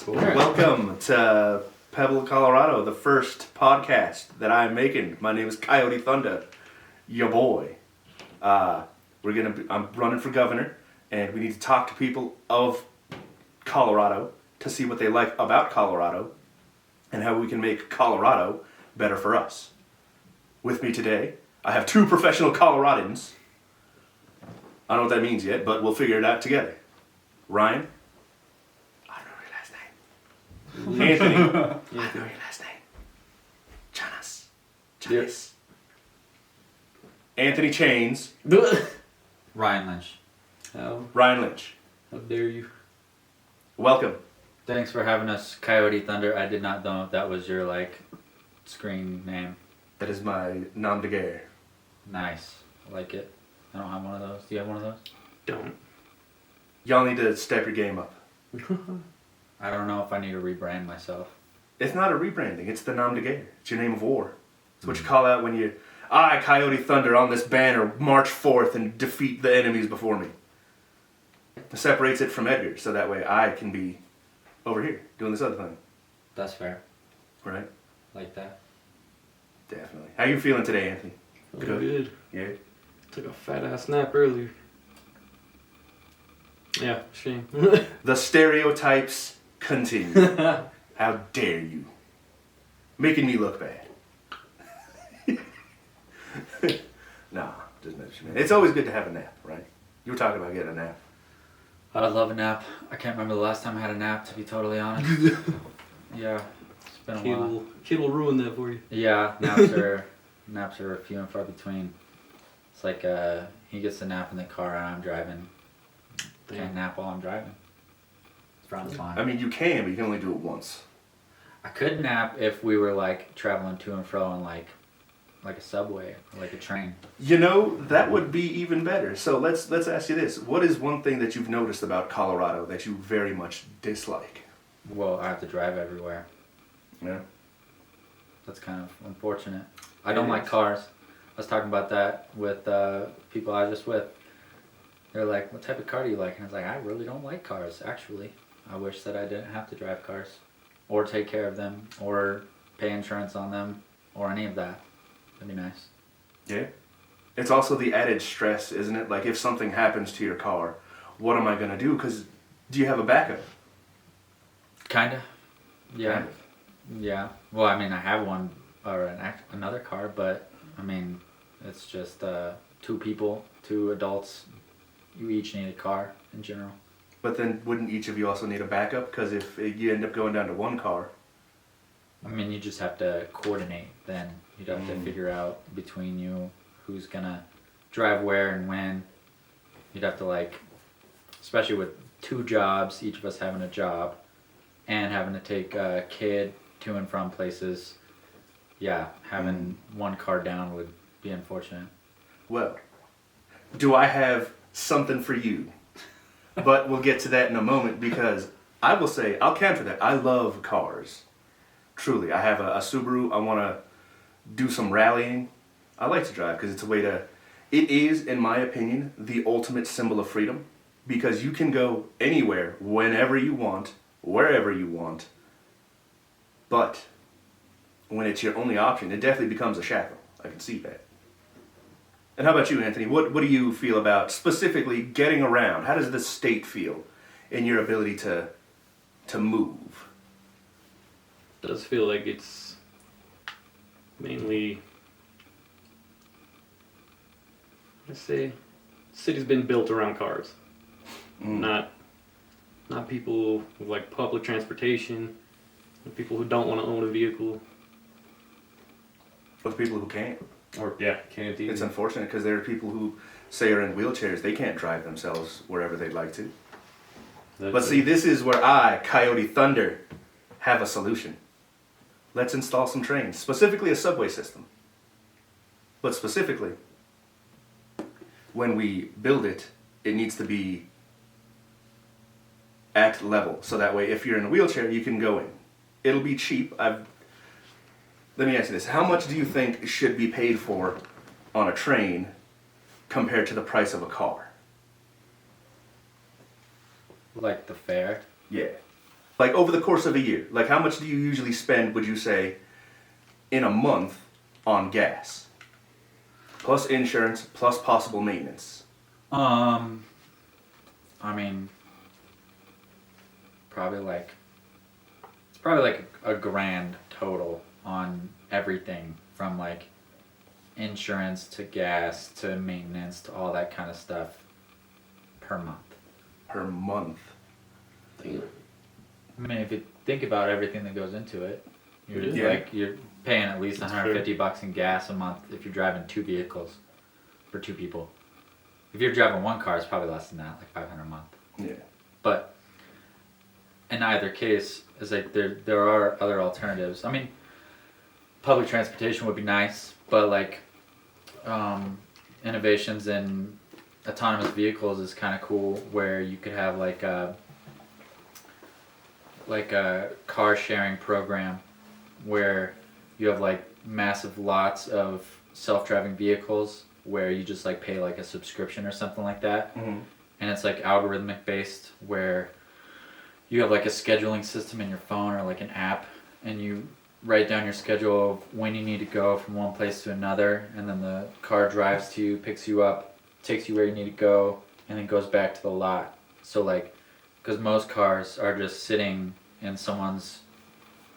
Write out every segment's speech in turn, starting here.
Cool. Welcome to Pebble, Colorado, the first podcast that I'm making. My name is Coyote Thunder, your boy. I'm running for governor, and we need to talk to people of Colorado to see what they like about Colorado and how we can make Colorado better for us. With me today, I have two professional Coloradans. I don't know what that means yet, but we'll figure it out together. Ryan. I don't know your last name. Anthony. I know your last name. Jonas. Yes. Anthony Chains. Ryan Lynch. Ryan Lynch. How dare you? Welcome. Thanks for having us, Coyote Thunder. I did not know if that was your screen name. That is my nom de guerre. Nice. I like it. I don't have one of those. Do you have one of those? Don't. Y'all need to step your game up. I don't know if I need to rebrand myself. It's not a rebranding. It's the nom de guerre. It's your name of war. It's what you call out when I, Coyote Thunder, on this banner, march forth and defeat the enemies before me. It separates it from Edgar, so that way I can be over here doing this other thing. That's fair. Right? Like that. Definitely. How you feeling today, Anthony? Good. Yeah. Took a fat ass nap earlier. Yeah, shame. The stereotypes continue. How dare you? Making me look bad. Nah, just mention it. It's always good to have a nap, right? You were talking about getting a nap. I love a nap. I can't remember the last time I had a nap, to be totally honest. Yeah, it's been a while. Kid will ruin that for you. Yeah, naps are few and far between. It's like he gets a nap in the car and I'm driving. Can't nap while I'm driving. It's frowned upon. I mean, you can, but you can only do it once. I could nap if we were traveling to and fro on like a subway or like a train. You know, that would be even better. So let's ask you this. What is one thing that you've noticed about Colorado that you very much dislike? Well, I have to drive everywhere. Yeah. That's kind of unfortunate. I don't like cars. I was talking about that with people I was just with. They're like, what type of car do you like? And I was like, I really don't like cars, actually. I wish that I didn't have to drive cars or take care of them or pay insurance on them or any of that. That'd be nice. Yeah. It's also the added stress, isn't it? Like, if something happens to your car, what am I going to do? Because do you have a backup? Kinda. Yeah. Kind of. Yeah. Well, I mean, I have one or another car, but I mean, it's just two people, two adults. You each need a car in general. But then wouldn't each of you also need a backup? Because if you end up going down to one car. I mean, you just have to coordinate then. You'd have to figure out between you who's gonna drive where and when. You'd have to especially with two jobs, each of us having a job, and having to take a kid to and from places. Yeah, having one car down would be unfortunate. Well, do I have something for you? But we'll get to that in a moment because I will say, I'll counter that. I love cars. Truly. I have a Subaru. I want to do some rallying. I like to drive because it's a way to... It is, in my opinion, the ultimate symbol of freedom because you can go anywhere, whenever you want, wherever you want. But when it's your only option, it definitely becomes a shackle. I can see that. And how about you, Anthony? What do you feel about specifically getting around? How does the state feel in your ability to move? It does feel like it's mainly, let's say, city's been built around cars. Not people with public transportation, people who don't want to own a vehicle. Or the people who can't. Or, yeah, can't either. It's unfortunate because there are people who say are in wheelchairs. They can't drive themselves wherever they'd like to. But see, this is where I, Coyote Thunder, have a solution. Let's install some trains, specifically a subway system. But specifically, when we build it, it needs to be at level. So that way, if you're in a wheelchair, you can go in. It'll be cheap. Let me ask you this. How much do you think should be paid for on a train compared to the price of a car? Like the fare? Yeah. Like over the course of a year, like how much do you usually spend, would you say, in a month on gas? Plus insurance, plus possible maintenance. I mean, it's probably like a grand total on everything from like insurance to gas to maintenance to all that kind of stuff per month. Per month. Damn. I mean, if you think about everything that goes into it, Yeah. you're paying at least That's $150 in gas a month if you're driving 2 vehicles for 2 people. If you're driving 1 car, it's probably less than that, like $500 a month. Yeah. But in either case, it's like there are other alternatives. I mean, public transportation would be nice, but like innovations in autonomous vehicles is kind of cool, where you could have like a car sharing program where you have like massive lots of self-driving vehicles where you just like pay like a subscription or something like that. Mm-hmm. And it's like algorithmic based, where you have like a scheduling system in your phone or like an app, and you write down your schedule of when you need to go from one place to another, and then the car drives to you, picks you up, takes you where you need to go, and then goes back to the lot. So like, because most cars are just sitting in someone's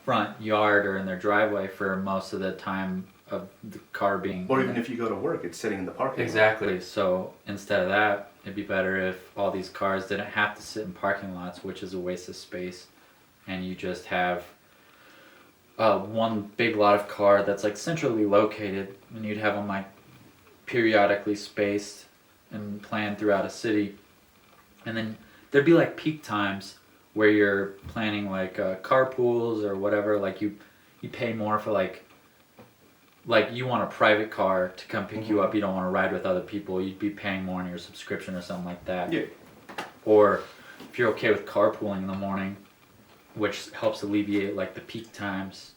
front yard or in their driveway for most of the time of the car being... Or even if you go to work, it's sitting in the parking lot. Exactly. So instead of that, it'd be better if all these cars didn't have to sit in parking lots, which is a waste of space, and you just have one big lot of car that's like centrally located, and you'd have them like periodically spaced and planned throughout a city. And then there'd be like peak times where you're planning like carpools or whatever. Like you pay more for like you want a private car to come pick you up. You don't want to ride with other people. You'd be paying more on your subscription or something like that. Yeah. Or if you're okay with carpooling in the morning, which helps alleviate like the peak times,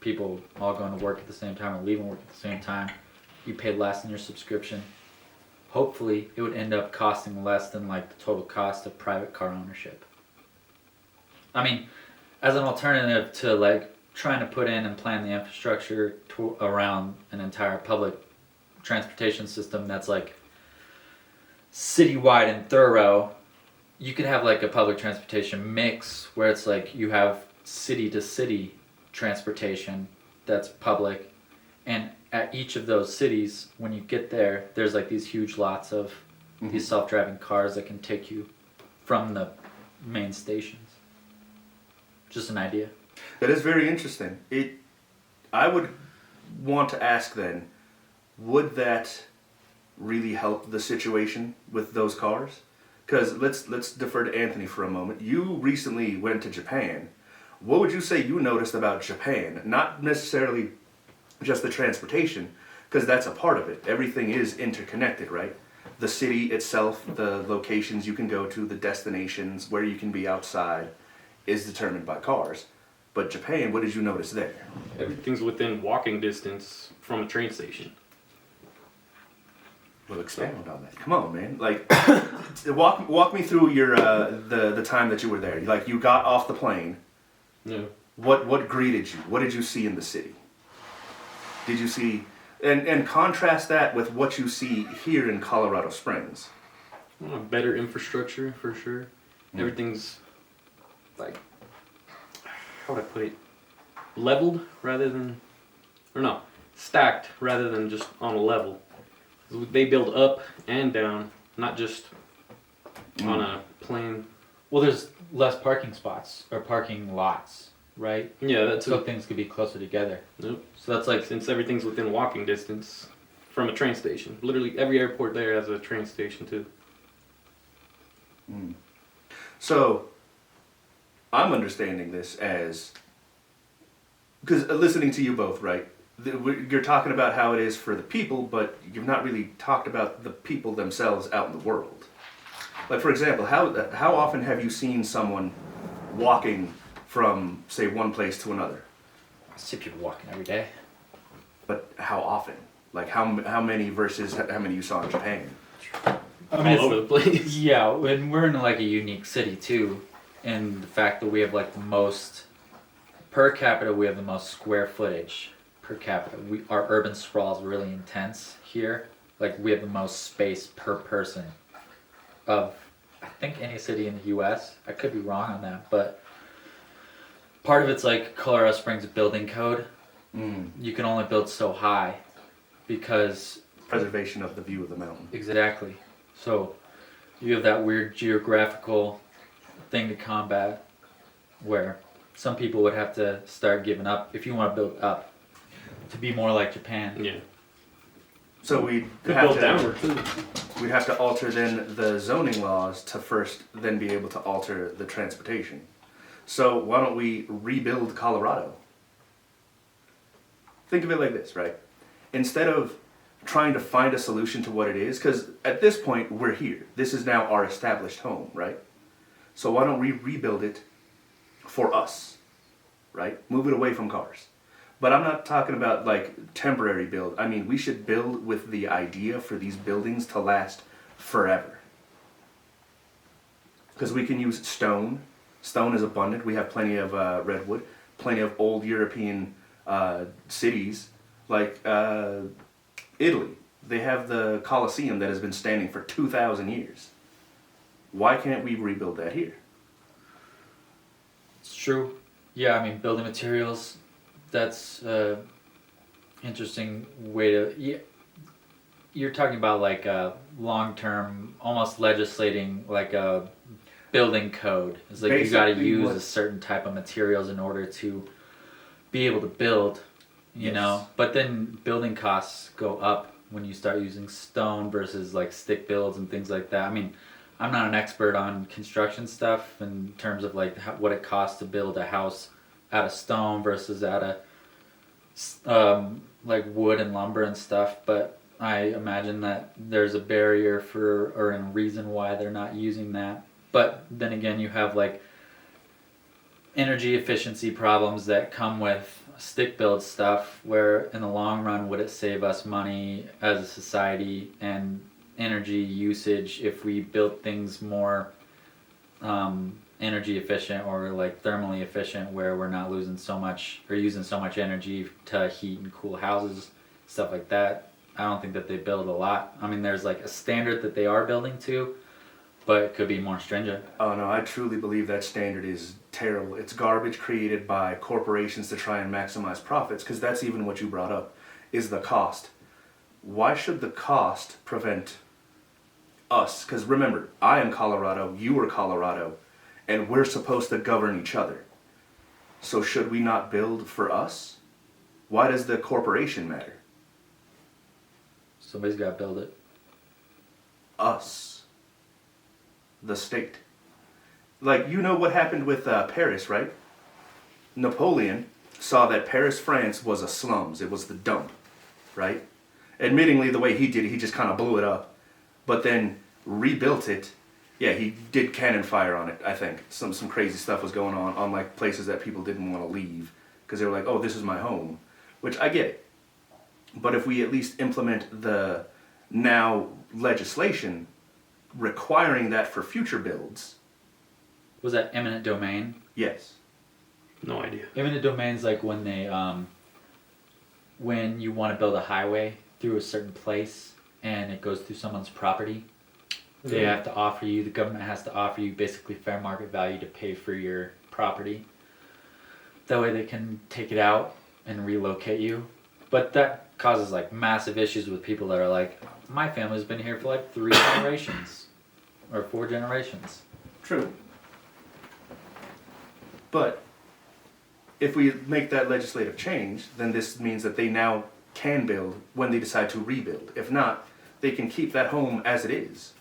people all going to work at the same time or leaving work at the same time, you pay less in your subscription. Hopefully it would end up costing less than like the total cost of private car ownership. I mean, as an alternative to like trying to put in and plan the infrastructure around an entire public transportation system that's like citywide and thorough, you could have like a public transportation mix where it's like you have city to city transportation that's public, and at each of those cities, when you get there, there's like these huge lots of these self-driving cars that can take you from the main stations. Just an idea. That is very interesting. I would want to ask then, would that really help the situation with those cars? Because let's defer to Anthony for a moment. You recently went to Japan. What would you say you noticed about Japan? Not necessarily just the transportation, because that's a part of it. Everything is interconnected, right? The city itself, the locations you can go to, the destinations, where you can be outside, is determined by cars. But Japan, what did you notice there? Everything's within walking distance from a train station. Well, expand on that. Come on, man. Like, walk me through your the time that you were there. Like, you got off the plane. Yeah. What greeted you? What did you see in the city? Did you see, and contrast that with what you see here in Colorado Springs? Well, better infrastructure for sure. Everything's like, how would I put it? Leveled rather than, or no, stacked rather than just on a level. They build up and down, not just on a plane. Well, there's less parking spots or parking lots, right? Yeah, that's So things could be closer together. Nope. So that's like, Since everything's within walking distance from a train station. Literally every airport there has a train station too. So, I'm understanding this as, because listening to you both, right? You're talking about how it is for the people, but you've not really talked about the people themselves out in the world. Like, for example, how often have you seen someone walking from, say, one place to another? I see people walking every day. But how often? Like, how many versus how many you saw in Japan? I All over the place. Yeah, and we're in like a unique city too. and the fact that we have like the most per capita, we have the most square footage per capita. Our urban sprawl is really intense here. Like we have the most space per person of I think any city in the U.S. I could be wrong on that, but part of it's like Colorado Springs building code. You can only build so high because Preservation of the view of the mountain. exactly. So you have that weird geographical thing to combat where some people would have to start giving up if you want to build up to be more like Japan. Yeah. So we'd Could have build to downward too. we'd have to alter then the zoning laws to first then be able to alter the transportation. So why don't we rebuild Colorado? Think of it like this, right? Instead of trying to find a solution to what it is, because at this point we're here. This is now our established home, right? So why don't we rebuild it for us, right? Move it away from cars. But I'm not talking about like temporary build. I mean, we should build with the idea for these buildings to last forever. Because we can use stone. Stone is abundant. We have plenty of redwood, plenty of old European cities like Italy. They have the Colosseum that has been standing for 2,000 years. Why can't we rebuild that here? It's true. Yeah, I mean, building materials, that's interesting way to... Yeah, you're talking about like a long-term, almost legislating like a building code. It's like you got to Basically use what- a certain type of materials in order to be able to build, you Yes. know? But then building costs go up when you start using stone versus like stick builds and things like that. I mean, I'm not an expert on construction stuff in terms of like what it costs to build a house out of stone versus out of like wood and lumber and stuff, but I imagine that there's a barrier for or a reason why they're not using that. But then again, you have like energy efficiency problems that come with stick build stuff where in the long run would it save us money as a society and energy usage if we built things more energy efficient or like thermally efficient where we're not losing so much or using so much energy to heat and cool houses, stuff like that. I don't think that they build a lot. I mean, there's like a standard that they are building to, but it could be more stringent. Oh no, I truly believe that standard is terrible. It's garbage created by corporations to try and maximize profits, because that's even what you brought up, is the cost. Why should the cost prevent us? Because remember, I am Colorado, you are Colorado, and we're supposed to govern each other. So should we not build for us? Why does the corporation matter? Somebody's got to build it. Us. The state. Like, you know what happened with Paris, right? Napoleon saw that Paris, France was a slums. It was the dump, right? Admittingly, the way he did it, he just kind of blew it up. But then rebuilt it. Yeah, he did cannon fire on it, I think. Some crazy stuff was going on like places that people didn't want to leave. Because they were like, oh, this is my home. Which, I get it. But if we at least implement the now legislation requiring that for future builds. Was that eminent domain? Yes. No idea. Eminent domain's like when they when you want to build a highway through a certain place and it goes through someone's property, they have to offer you, the government has to offer you basically fair market value to pay for your property. That way they can take it out and relocate you. But that causes like massive issues with people that are like, my family's been here for like 3 generations or 4 generations. True. But if we make that legislative change, then this means that they now can build when they decide to rebuild. If not, they can keep that home as it is.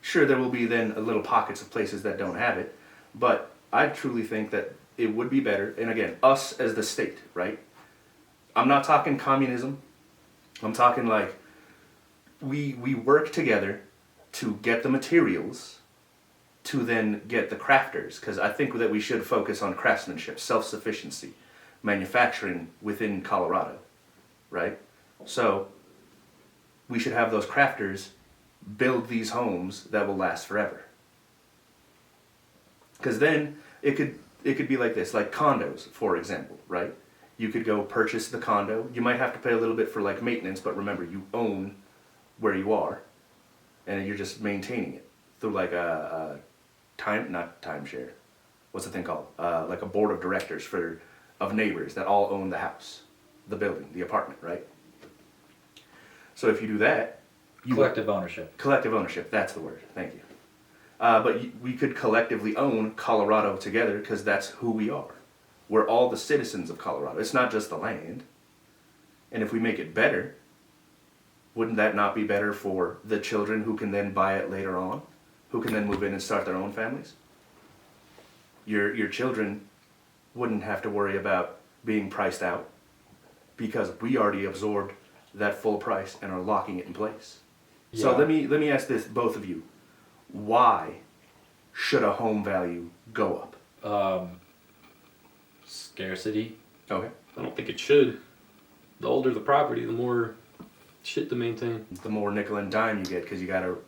Sure, there will be then little pockets of places that don't have it, but I truly think that it would be better, and again, us as the state, right? I'm not talking communism. I'm talking like we work together to get the materials to then get the crafters, because I think that we should focus on craftsmanship, self-sufficiency, manufacturing within Colorado, right? So we should have those crafters build these homes that will last forever. Because then it could be like this, like condos, for example, right? You could go purchase the condo. You might have to pay a little bit for like maintenance, but remember, you own where you are, and you're just maintaining it through like a not timeshare. What's the thing called? Like a board of directors of neighbors that all own the house, the building, the apartment, right? So if you do that, Collective ownership. Collective ownership, that's the word. Thank you. We could collectively own Colorado together because that's who we are. We're all the citizens of Colorado. It's not just the land. And if we make it better, wouldn't that not be better for the children who can then buy it later on? Who can then move in and start their own families? Your children wouldn't have to worry about being priced out because we already absorbed that full price and are locking it in place. Yeah. So let me ask this, both of you. Why should a home value go up? Scarcity. Okay. I don't think it should. The older the property, the more shit to maintain. The more nickel and dime you get because you got to,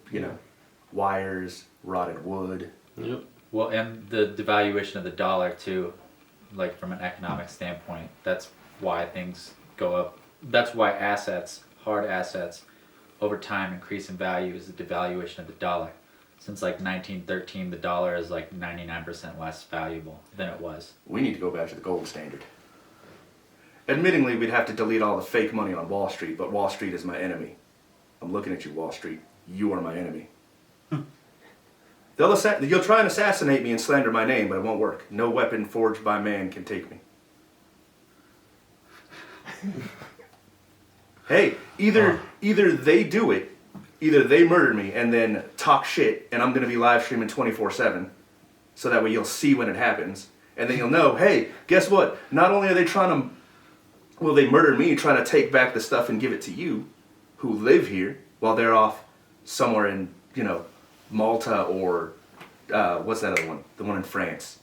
wires, rotted wood. Yep. Well, and the devaluation of the dollar too, like from an economic standpoint, that's why things go up. That's why assets, hard assets, over time increase in value is the devaluation of the dollar. Since like 1913, the dollar is like 99% less valuable than it was. We need to go back to the gold standard. Admittingly, we'd have to delete all the fake money on Wall Street, but Wall Street is my enemy. I'm looking at you, Wall Street. You are my enemy. You'll try and assassinate me and slander my name, but it won't work. No weapon forged by man can take me. Hey, either they do it, either they murder me and then talk shit, and I'm going to be live streaming 24/7, so that way you'll see when it happens, and then you'll know, hey, guess what? Not only are they will they murder me, trying to take back the stuff and give it to you, who live here, while they're off somewhere in, Malta or, what's that other one? The one in France.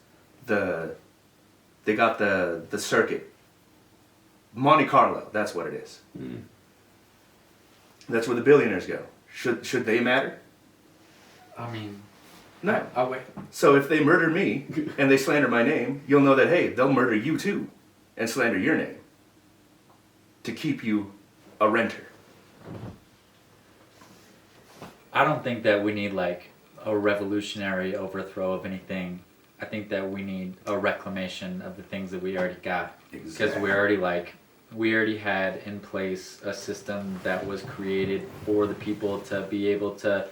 They got the circuit. Monte Carlo, that's what it is. Mm. That's where the billionaires go. Should they matter? I mean, No. I'll wait. So if they murder me and they slander my name, you'll know that, hey, they'll murder you too and slander your name to keep you a renter. I don't think that we need like a revolutionary overthrow of anything. I think that we need a reclamation of the things that we already got. Because Exactly. we already had in place a system that was created for the people to be able to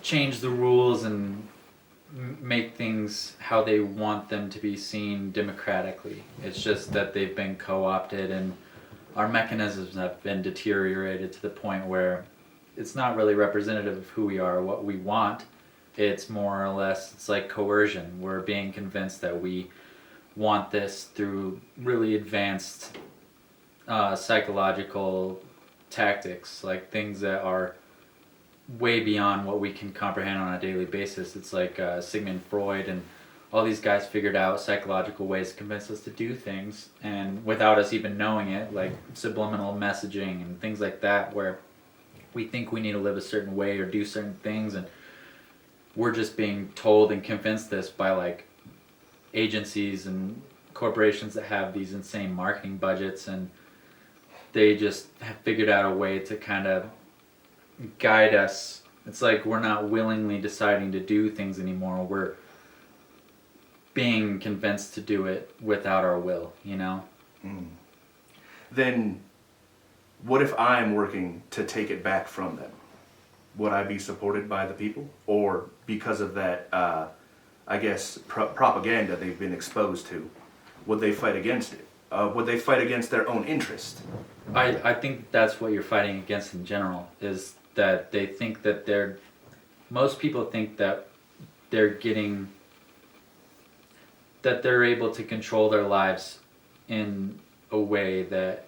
change the rules and make things how they want them to be seen democratically. It's just that they've been co-opted and our mechanisms have been deteriorated to the point where it's not really representative of who we are or what we want. It's more or less, it's like coercion. We're being convinced that we want this through really advanced psychological tactics, like things that are way beyond what we can comprehend on a daily basis. It's like Sigmund Freud and all these guys figured out psychological ways to convince us to do things, and without us even knowing it, like subliminal messaging and things like that, where we think we need to live a certain way or do certain things, and we're just being told and convinced this by like agencies and corporations that have these insane marketing budgets, and they just have figured out a way to kind of guide us. It's like we're not willingly deciding to do things anymore. We're being convinced to do it without our will, Then what if I'm working to take it back from them? Would I be supported by the people? Or because of that, propaganda they've been exposed to, would they fight against it? Would they fight against their own interest? I think that's what you're fighting against in general, is that they think that most people think that they're able to control their lives in a way that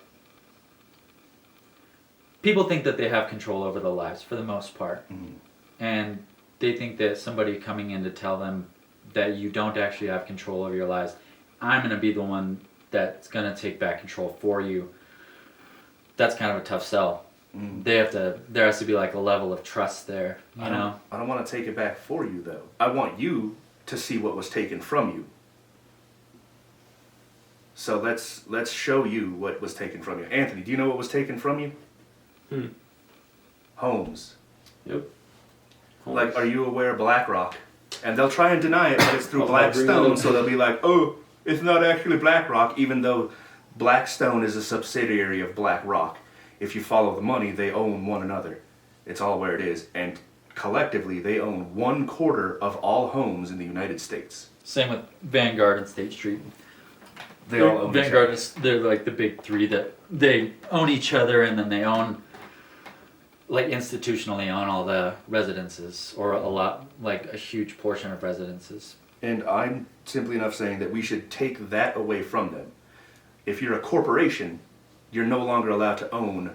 people think that they have control over their lives for the most part. Mm-hmm. And they think that somebody coming in to tell them that you don't actually have control over your lives, I'm going to be the one that's going to take back control for you. That's kind of a tough sell. Mm. There has to be like a level of trust there, you know? I don't want to take it back for you though. I want you to see what was taken from you. So let's show you what was taken from you. Anthony, do you know what was taken from you? Homes. Yep. Like, are you aware of BlackRock? And they'll try and deny it, but it's through Oh, I'll bring it Blackstone, up. so they'll be like, oh, it's not actually BlackRock, even though Blackstone is a subsidiary of BlackRock. If you follow the money, they own one another. It's all where it is. And collectively, they own 1/4 of all homes in the United States. Same with Vanguard and State Street. They all own each Vanguard other. is they're like the big three that they own each other, and then they own like institutionally own all the residences, or a lot, like a huge portion of residences. And I'm simply enough saying that we should take that away from them. If you're a corporation, you're no longer allowed to own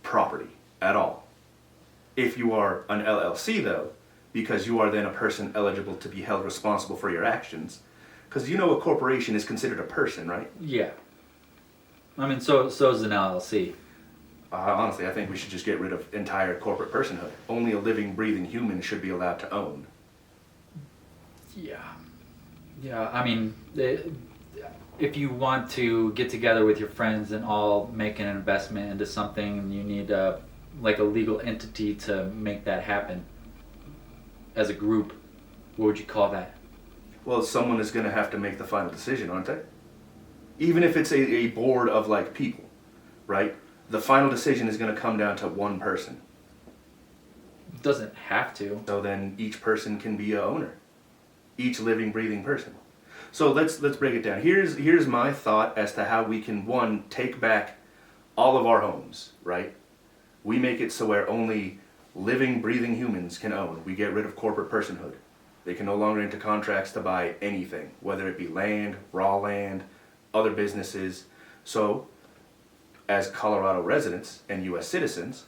property at all. If you are an LLC, though, because you are then a person eligible to be held responsible for your actions, because you know a corporation is considered a person, right? Yeah. I mean, so is an LLC. Honestly, I think we should just get rid of entire corporate personhood. Only a living, breathing human should be allowed to own. Yeah. Yeah, I mean, if you want to get together with your friends and all make an investment into something, you need like a legal entity to make that happen. As a group, what would you call that? Well, someone is going to have to make the final decision, aren't they? Even if it's a board of like people, right? The final decision is going to come down to one person. Doesn't have to. So then each person can be a owner. Each living, breathing person. So let's break it down. Here's my thought as to how we can, one, take back all of our homes, right? We make it so where only living, breathing humans can own. We get rid of corporate personhood. They can no longer enter contracts to buy anything, whether it be land, raw land, other businesses. So, as Colorado residents and U.S. citizens,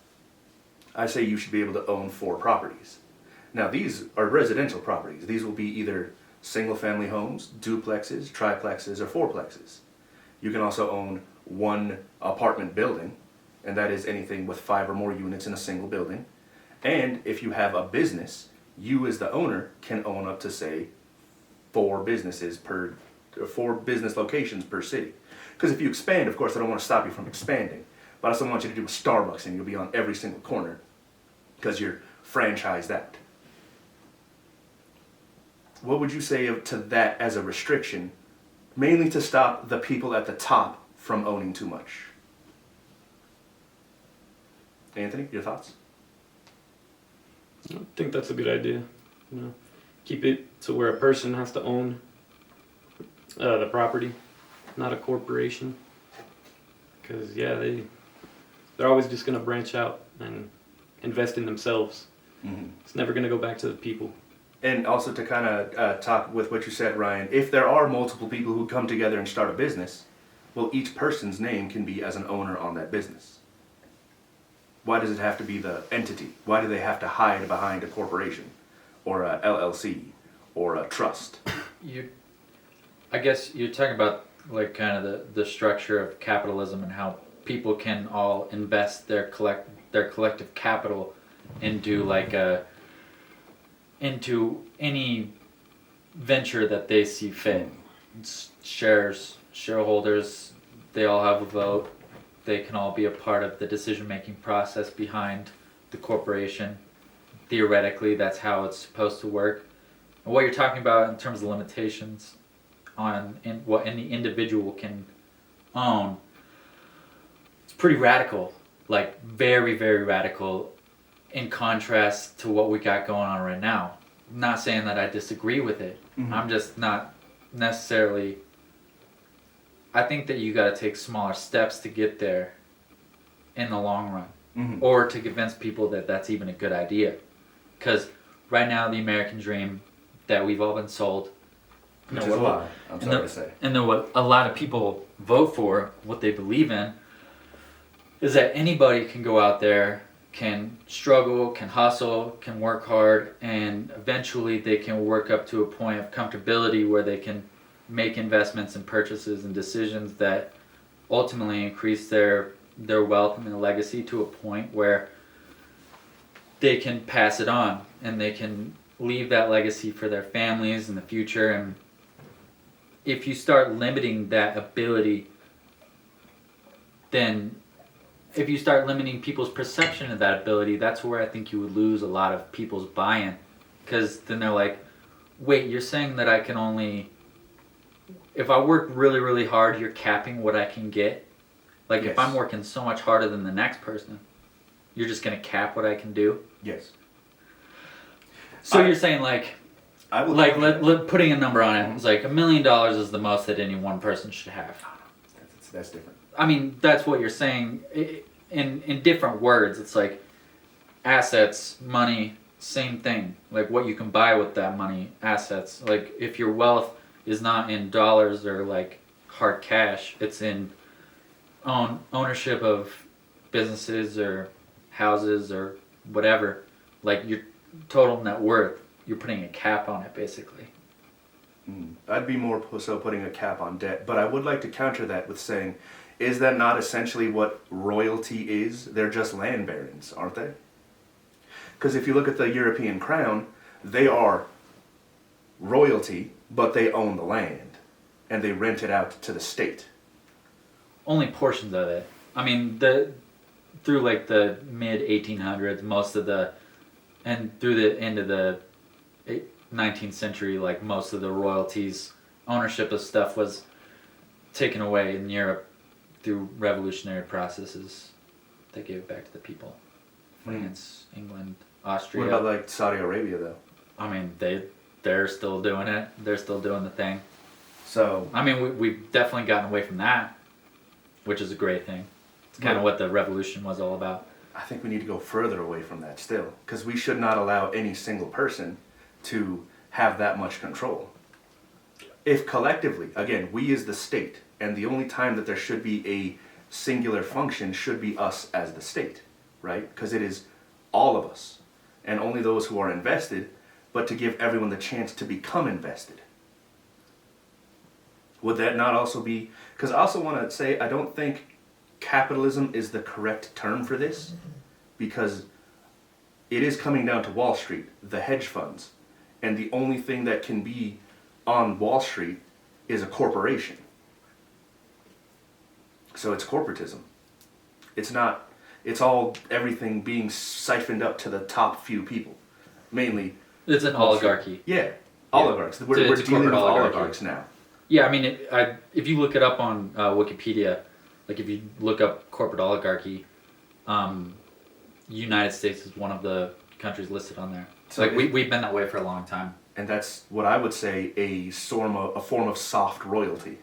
I say you should be able to own 4 properties. Now, these are residential properties. These will be either single-family homes, duplexes, triplexes, or fourplexes. You can also own 1 apartment building, and that is anything with 5 or more units in a single building. And if you have a business, you as the owner can own up to, say, 4 business locations per city. Because if you expand, of course, I don't want to stop you from expanding, but I also want you to do a Starbucks and you'll be on every single corner because you're franchised out. What would you say to that as a restriction, mainly to stop the people at the top from owning too much? Anthony, your thoughts? I think that's a good idea. You know, keep it to where a person has to own the property, not a corporation. Because they're always just gonna branch out and invest in themselves. Mm-hmm. It's never gonna go back to the people. And also to kind of talk with what you said, Ryan, if there are multiple people who come together and start a business, well, each person's name can be as an owner on that business. Why does it have to be the entity? Why do they have to hide behind a corporation or a LLC or a trust? I guess you're talking about like kind of the structure of capitalism and how people can all invest their collective capital into into any venture that they see fit. It's shareholders, they all have a vote. They can all be a part of the decision-making process behind the corporation. Theoretically, that's how it's supposed to work. And what you're talking about in terms of limitations on what any individual can own, it's pretty radical. Like, very, very radical in contrast to what we got going on right now. I'm not saying that I disagree with it. Mm-hmm. I'm just not necessarily... I think that you got to take smaller steps to get there in the long run, mm-hmm. or to convince people that that's even a good idea. Because right now, the American dream that we've all been sold, which is a lie, I'm sorry to say, and then what a lot of people vote for, what they believe in, is that anybody can go out there, can struggle, can hustle, can work hard, and eventually they can work up to a point of comfortability where they can make investments and purchases and decisions that ultimately increase their wealth and their legacy to a point where they can pass it on and they can leave that legacy for their families in the future. And if you start limiting that ability, then if you start limiting people's perception of that ability, that's where I think you would lose a lot of people's buy-in. Because then they're like, wait, you're saying that I can only, if I work really, really hard, you're capping what I can get? Like, Yes. if I'm working so much harder than the next person, you're just going to cap what I can do? Yes. So you're saying, like, I will putting a number on it, it's like $1 million is the most that any one person should have. That's different. I mean, that's what you're saying. In different words, it's like assets, money, same thing. Like what you can buy with that money, assets. Like if your wealth is not in dollars or like hard cash, it's in ownership of businesses or houses or whatever. Like your total net worth, you're putting a cap on it basically. I'd be more so putting a cap on debt, but I would like to counter that with saying, is that not essentially what royalty is? They're just land barons, aren't they? Because if you look at the European crown, they are royalty, but they own the land, and they rent it out to the state. Only portions of it. I mean, through like the mid 1800s, most of the, and through the end of the 19th century, like most of the royalties, ownership of stuff was taken away in Europe through revolutionary processes that gave it back to the people. France, England, Austria. What about like Saudi Arabia though? I mean, they're still doing it. They're still doing the thing. So I mean, we've definitely gotten away from that, which is a great thing. It's kind of what the revolution was all about. I think we need to go further away from that still, because we should not allow any single person to have that much control. If collectively, again, we as the state, and the only time that there should be a singular function should be us as the state, right? Because it is all of us, and only those who are invested, but to give everyone the chance to become invested. Would that not also be, because I also want to say, I don't think capitalism is the correct term for this, because it is coming down to Wall Street, the hedge funds, and the only thing that can be on Wall Street is a corporation. So it's corporatism. It's not, it's all everything being siphoned up to the top few people. Mainly. It's an oligarchy. Yeah, oligarchs. We're It's a dealing with corporate oligarchy. oligarchs now. Yeah, I mean, if you look it up on Wikipedia, like if you look up corporate oligarchy, United States is one of the countries listed on there. So Like we've been that way for a long time. And that's what I would say a form of soft royalty.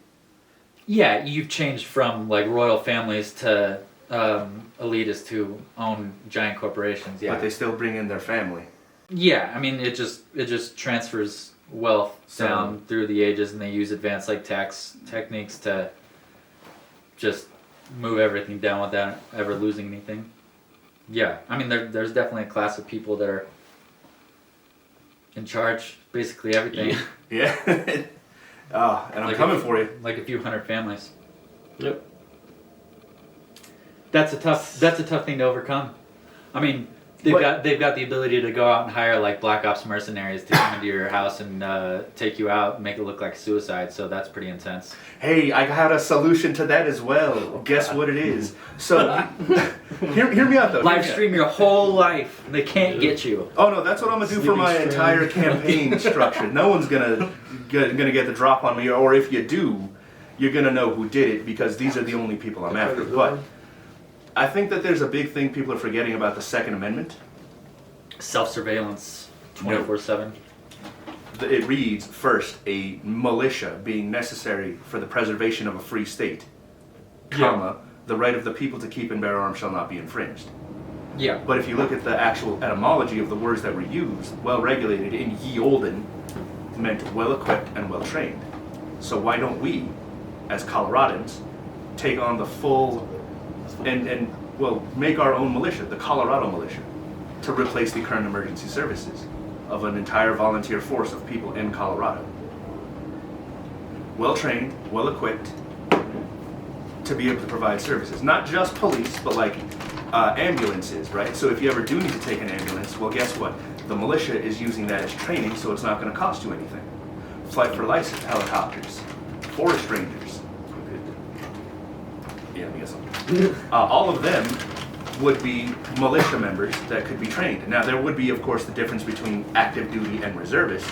Yeah, you've changed from like royal families to elitists who own giant corporations. Yeah, But they still bring in their family. yeah. I mean, it just transfers wealth So- down through the ages, and they use advanced like tax techniques to just move everything down without ever losing anything. Yeah, I mean, there's definitely a class of people that are in charge, basically everything. Yeah. And I'm Like coming for you. Like a few hundred families. Yep. That's a tough thing to overcome. I mean, they've got the ability to go out and hire like black ops mercenaries to come into your house and take you out and make it look like suicide. So that's pretty intense. Hey, I got a solution to that as well. Guess what it is? So, hear me out though. Hear Live me out. stream your whole life. They can't get you. Oh no, that's what I'm gonna do for my Sleeping entire stream. campaign structure. No one's gonna get the drop on me, or if you do, you're gonna know who did it because these are the only people I'm after. But I think that there's a big thing people are forgetting about the Second Amendment. Self-surveillance 24/7. It reads, first, a militia being necessary for the preservation of a free state, comma, the right of the people to keep and bear arms shall not be infringed. Yeah. But if you look at the actual etymology of the words that were used, well-regulated in ye olden meant well-equipped and well-trained. So why don't we, as Coloradans, take on the full and make our own militia, the Colorado militia, to replace the current emergency services of an entire volunteer force of people in Colorado. Well-trained, well-equipped, to be able to provide services. Not just police, but like ambulances, right? So if you ever do need to take an ambulance, well, guess what? The militia is using that as training, so it's not going to cost you anything. Flight for license helicopters, forest rangers. Yeah, let me get some. All of them would be militia members that could be trained. Now, there would be, of course, the difference between active duty and reservists.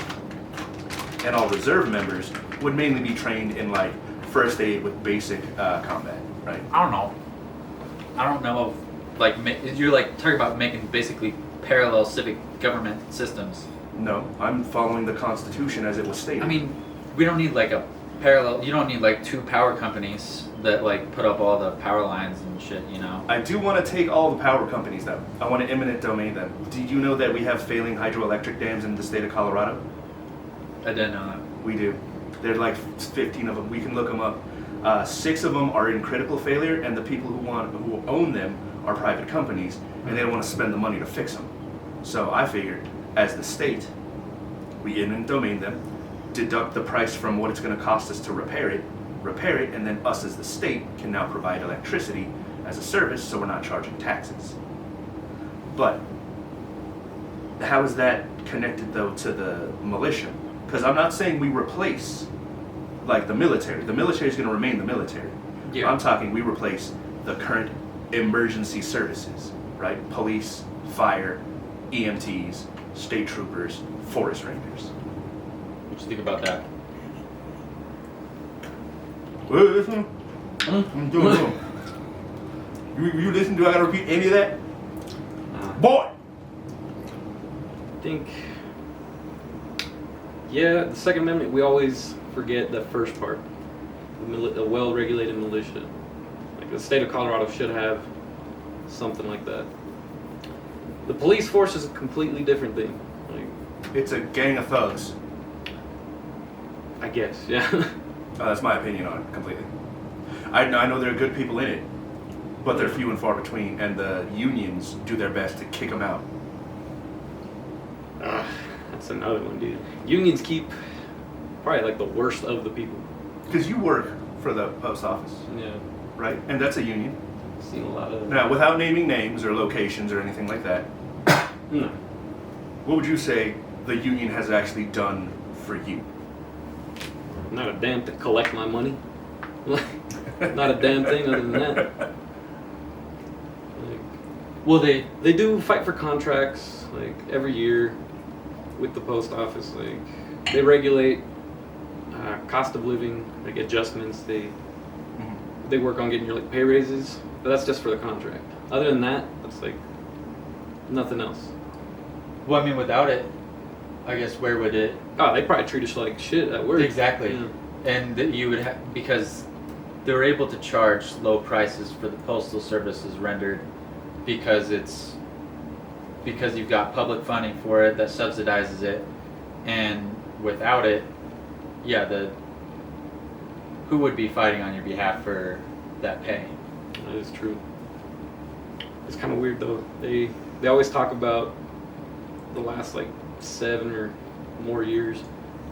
And all reserve members would mainly be trained in like first aid with basic combat, right? I don't know of, like, you're like talking about making basically parallel civic government systems. No, I'm following the Constitution as it was stated. I mean, we don't need like a parallel, you don't need like two power companies that like put up all the power lines and shit, you know? I do want to take all the power companies though. I want to eminent domain them. Do you know that we have failing hydroelectric dams in the state of Colorado? I didn't know that. We do. There's like 15 of them. We can look them up. 6 of them are in critical failure, and the people who own them are private companies, and they don't want to spend the money to fix them. So I figured, as the state, we eminent domain them, deduct the price from what it's going to cost us to repair it, and then us as the state can now provide electricity as a service, so we're not charging taxes. But how is that connected though to the militia? Because I'm not saying we replace like the military. The military is going to remain the military. Yeah. I'm talking we replace the current emergency services, right? Police, fire, EMTs, state troopers, forest rangers. What you think about that? Well, listen. I'm doing it. You listen? Do I gotta repeat any of that? Boy! I think, yeah, the Second Amendment, we always forget the first part. A well-regulated militia. Like the state of Colorado should have something like that. The police force is a completely different thing. Like, It's a gang of thugs. I guess, yeah. That's my opinion on it, completely. I know there are good people in it, but they're few and far between, and the unions do their best to kick them out. That's another one, dude. Unions keep probably like the worst of the people. Because you work for the post office, Yeah, right? And that's a union. seen a lot of. Now, without naming names or locations or anything like that, No. what would you say the union has actually done for you? Not a damn to collect my money. Not a damn thing other than that. Like, Well, they they do fight for contracts like every year with the post office. Like they regulate cost of living, like adjustments. They work on getting your like pay raises, but that's just for the contract. Other than that, that's like nothing else. well, I mean, without it, I guess where would it? Oh, they probably treat us like shit at work. Exactly. Yeah. And that you would have, because they were able to charge low prices for the postal services rendered because you've got public funding for it that subsidizes it, and without it, yeah, who would be fighting on your behalf for that pay? That is true. It's kind of weird though. They always talk about the last like 7 or more years.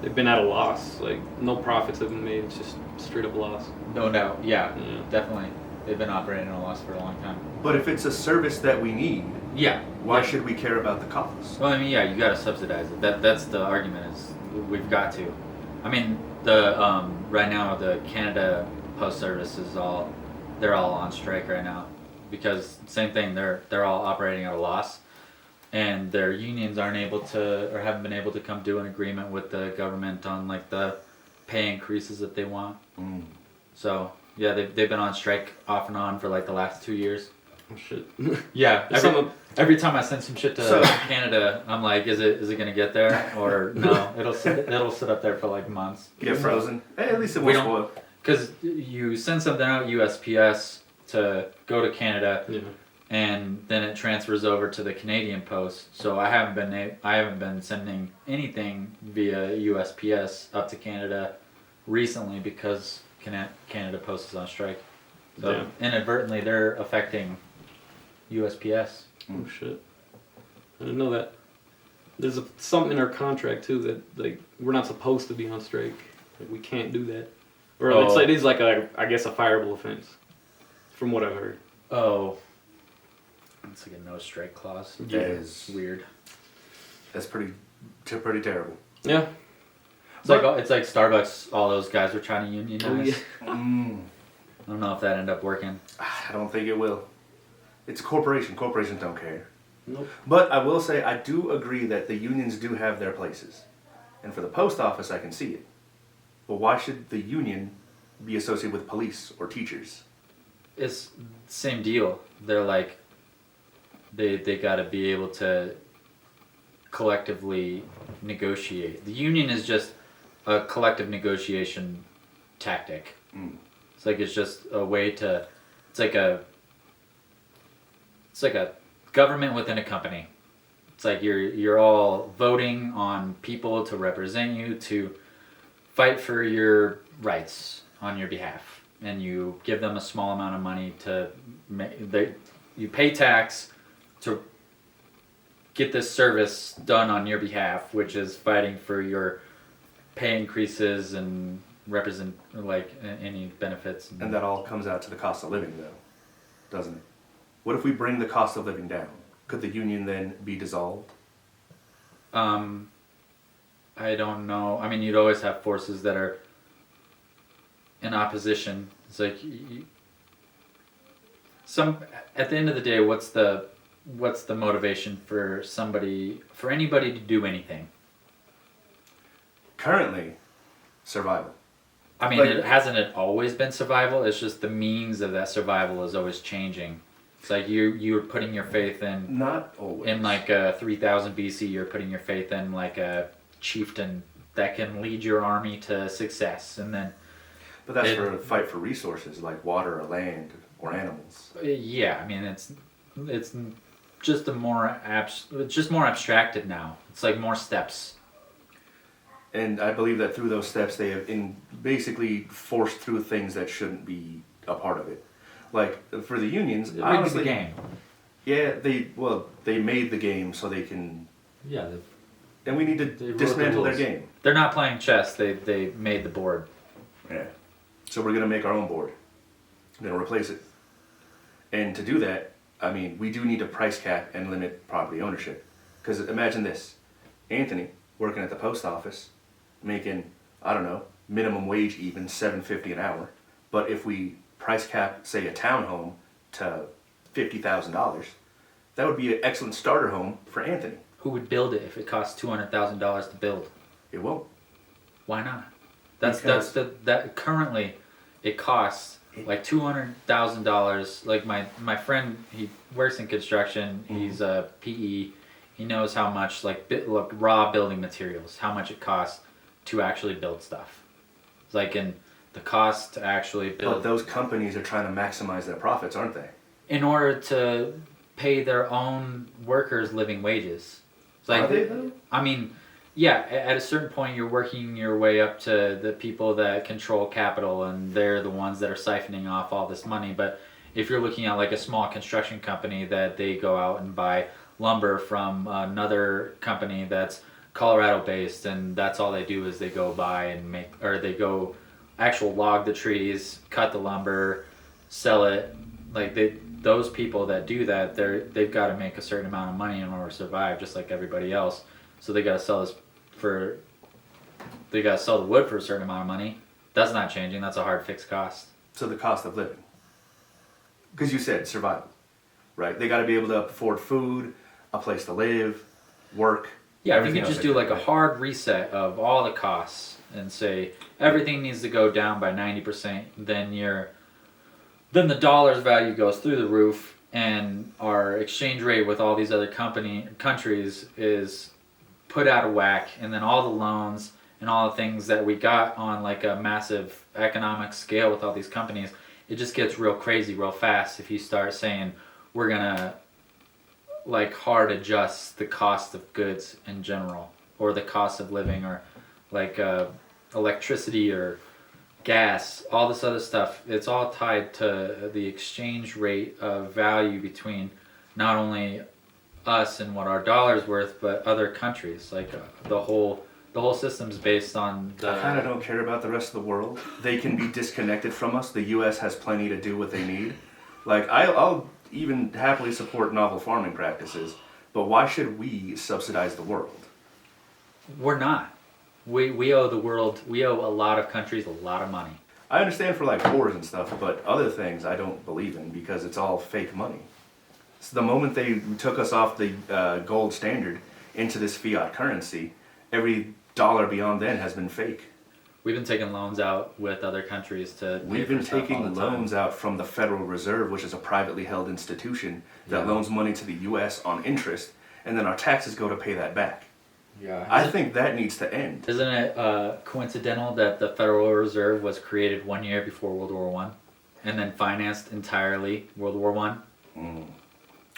They've been at a loss. Like no profits have been made. It's just straight up loss. No doubt, yeah, Yeah. definitely. They've been operating at a loss for a long time. But if it's a service that we need, Yeah. why should we care about the cost? Well, I mean, yeah, you got to subsidize it. That's the argument, is we've got to. I mean, the right now the Canada Post Service they're all on strike right now because same thing. They're all operating at a loss, and their unions aren't able to or haven't been able to come to an agreement with the government on like the pay increases that they want. So yeah, they've been on strike off and on for like the last 2 years. Oh shit. Yeah, every time I send some shit to So- Canada, I'm like, is it gonna get there or no? It'll sit up there for like months. Get frozen. Hey, at least it We won't don't- spoil. Because you send something out USPS to go to Canada, Yeah. and then it transfers over to the Canadian Post. So I haven't been sending anything via USPS up to Canada recently because Canada Post is on strike. So Yeah. inadvertently, they're affecting USPS. Oh shit. I didn't know that. There's something in our contract too that like we're not supposed to be on strike. Like we can't do that. Or it is like I guess a fireable offense. From what I've heard. Oh, it's like a no strike clause. Yeah. It's weird. That's pretty terrible. Yeah. It's like Starbucks. All those guys were trying to unionize. Oh, yeah. I don't know if that ended up working. I don't think it will. It's a corporation. Corporations don't care. Nope. But I will say I do agree that the unions do have their places. And for the post office, I can see it. But why should the union be associated with police or teachers? It's same deal. They're like, they got to be able to collectively negotiate. The union is just a collective negotiation tactic. It's just a way to. It's like a government within a company. It's like you're all voting on people to represent you to fight for your rights on your behalf, and you give them a small amount of money to you pay tax to get this service done on your behalf, which is fighting for your pay increases and represent like any benefits. And that all comes out to the cost of living, though, doesn't it? What if we bring the cost of living down? Could the union then be dissolved? I don't know. I mean, you'd always have forces that are in opposition. It's like at the end of the day, what's the motivation for anybody to do anything? Currently, survival. I mean, it always been survival? It's just the means of that survival is always changing. It's like you're putting your faith in... Not always. In like 3000 BC, you're putting your faith in like a chieftain that can lead your army to success, and then... But that's for a fight for resources like water or land or animals. Yeah, I mean, it's just it's just more abstracted now. It's like more steps. And I believe that through those steps, they have basically forced through things that shouldn't be a part of it. Like for the unions, It honestly, the game. Yeah, they made the game so they can. Yeah. And we need to dismantle their game. They're not playing chess. They made the board. Yeah. So we're gonna make our own board. Then replace it. And to do that, I mean, we do need a price cap and limit property ownership. Because imagine this, Anthony working at the post office, making, I don't know, minimum wage even, $7.50 an hour. But if we price cap, say, a townhome to $50,000, that would be an excellent starter home for Anthony. Who would build it if it costs $200,000 to build? It won't. Why not? That currently it costs like $200,000. Like my friend, he works in construction. He's a PE. He knows how much raw building materials, how much it costs to actually build stuff. It's like in the cost to actually build. But those companies are trying to maximize their profits, aren't they? In order to pay their own workers living wages. It's like, are they though? I mean, yeah, at a certain point you're working your way up to the people that control capital, and they're the ones that are siphoning off all this money. But if you're looking at like a small construction company that they go out and buy lumber from another company that's Colorado based, and that's all they do is they go buy and they go actual log the trees, cut the lumber, sell it. Like those people that do that, they've got to make a certain amount of money in order to survive, just like everybody else. So they got to sell the wood for a certain amount of money. That's not changing. That's a hard fixed cost. So the cost of living. Because you said survival, right? They got to be able to afford food, a place to live, work. Yeah, if you could just do like a hard reset of all the costs and say everything needs to go down by 90%, then the dollar's value goes through the roof, and our exchange rate with all these other countries is put out of whack, and then all the loans and all the things that we got on like a massive economic scale with all these companies, it just gets real crazy real fast if you start saying we're gonna like hard adjust the cost of goods in general, or the cost of living, or like electricity or gas, all this other stuff. It's all tied to the exchange rate of value between not only us and what our dollar's worth, but other countries. Like the whole system's based on the... I kind of don't care about the rest of the world. They can be disconnected from us. The U.S. has plenty to do what they need. Like, I'll even happily support novel farming practices, But why should we subsidize the world? We're not. We owe the world, we owe a lot of countries a lot of money. I understand for like wars and stuff, but other things I don't believe in because it's all fake money. So the moment they took us off the gold standard into this fiat currency, every dollar beyond then has been fake. We've been taking loans out with other countries to. We've been taking loans out from the Federal Reserve, which is a privately held institution that loans money to the U.S. on interest, and then our taxes go to pay that back. Yeah. I think that needs to end. Isn't it coincidental that the Federal Reserve was created 1 year before World War One, and then financed entirely World War One?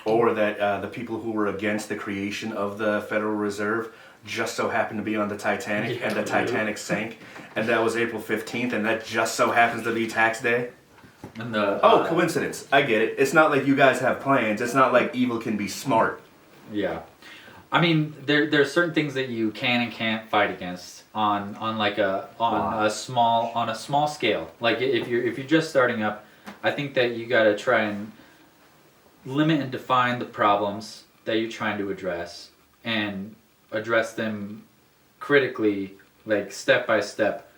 Or that the people who were against the creation of the Federal Reserve just so happened to be on the Titanic, and the Titanic sank, and that was April 15th, and that just so happens to be tax day? And the coincidence. I get it. It's not like you guys have plans. It's not like evil can be smart. Yeah. I mean, there's certain things that you can and can't fight against on a small scale. Like if you're just starting up, I think that you got to try and limit and define the problems that you're trying to address and address them critically, like step by step,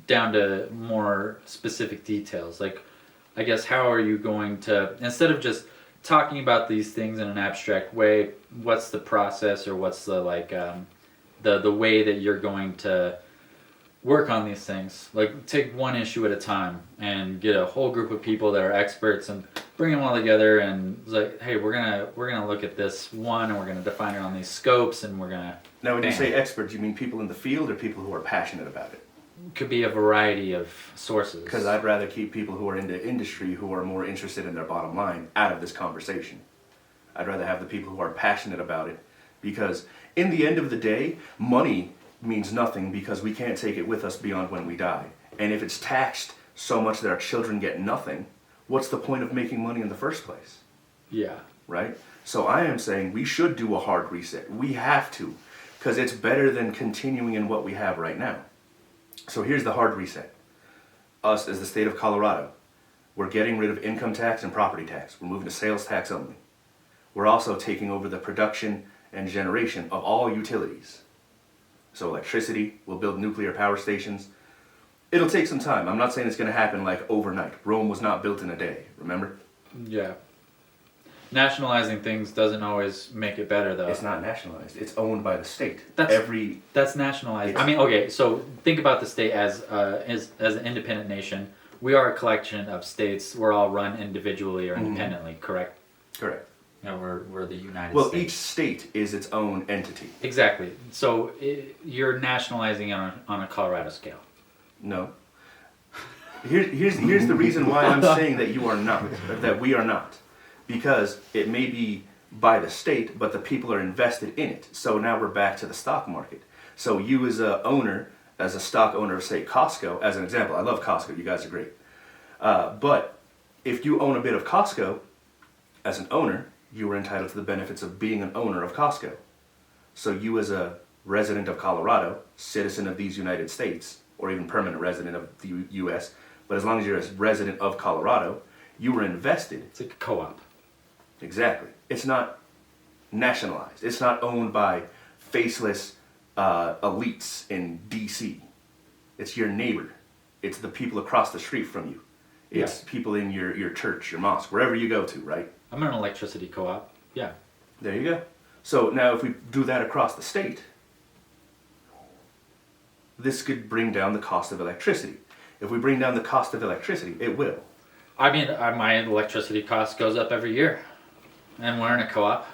down to more specific details. Like, I guess, how are you going to, instead of just talking about these things in an abstract way, what's the process or what's the the way that you're going to work on these things? Like, take one issue at a time and get a whole group of people that are experts and bring them all together and it's like, hey, we're gonna look at this one and we're gonna define it on these scopes and we're gonna. Now, when you say experts, you mean people in the field or people who are passionate about it? Could be a variety of sources. Because I'd rather keep people who are in the industry who are more interested in their bottom line out of this conversation. I'd rather have the people who are passionate about it because in the end of the day, money means nothing because we can't take it with us beyond when we die. And if it's taxed so much that our children get nothing, what's the point of making money in the first place? Yeah. Right? So I am saying we should do a hard reset. We have to, because it's better than continuing in what we have right now. So here's the hard reset. Us as the state of Colorado, we're getting rid of income tax and property tax. We're moving to sales tax only. We're also taking over the production and generation of all utilities. So electricity, we'll build nuclear power stations. It'll take some time. I'm not saying it's going to happen like overnight. Rome was not built in a day, remember? Yeah. Nationalizing things doesn't always make it better, though. It's not nationalized. It's owned by the state. That's nationalized. I mean, okay, so think about the state as an independent nation. We are a collection of states. We're all run individually or independently, correct? Correct. You know, we're the United States. Well, each state is its own entity. Exactly. So you're nationalizing on a Colorado scale. No. Here's the reason why I'm saying that you are not, that we are not. Because it may be by the state, but the people are invested in it. So now we're back to the stock market. So you as a stock owner of, say, Costco, as an example, I love Costco, you guys are great. But if you own a bit of Costco, as an owner, you are entitled to the benefits of being an owner of Costco. So you as a resident of Colorado, citizen of these United States, or even permanent resident of the U.S., but as long as you're a resident of Colorado, you were invested. It's like a co-op. Exactly. It's not nationalized. It's not owned by faceless elites in D.C. It's your neighbor. It's the people across the street from you. It's people in your church, your mosque, wherever you go to, right? I'm in an electricity co-op. Yeah. There you go. So now if we do that across the state, this could bring down the cost of electricity. If we bring down the cost of electricity, it will. I mean, my electricity cost goes up every year. And we're in a co-op.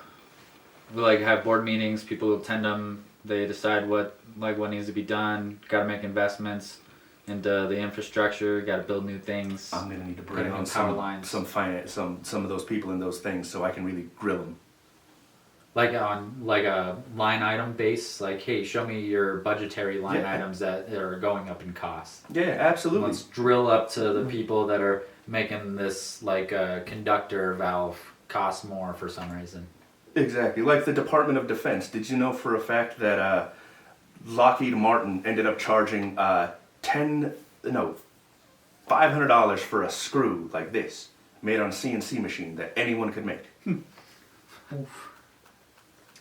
We have board meetings, people attend them, they decide what needs to be done, gotta make investments into the infrastructure, gotta build new things. I'm gonna need to bring on some of those people in those things so I can really grill them. Like on a line item base, hey, show me your budgetary line items that are going up in cost. Yeah, absolutely. Let's drill up to the people that are making this conductor valve cost more for some reason. Exactly. Like the Department of Defense. Did you know for a fact that Lockheed Martin ended up charging $500 for a screw like this, made on a CNC machine that anyone could make? Oof.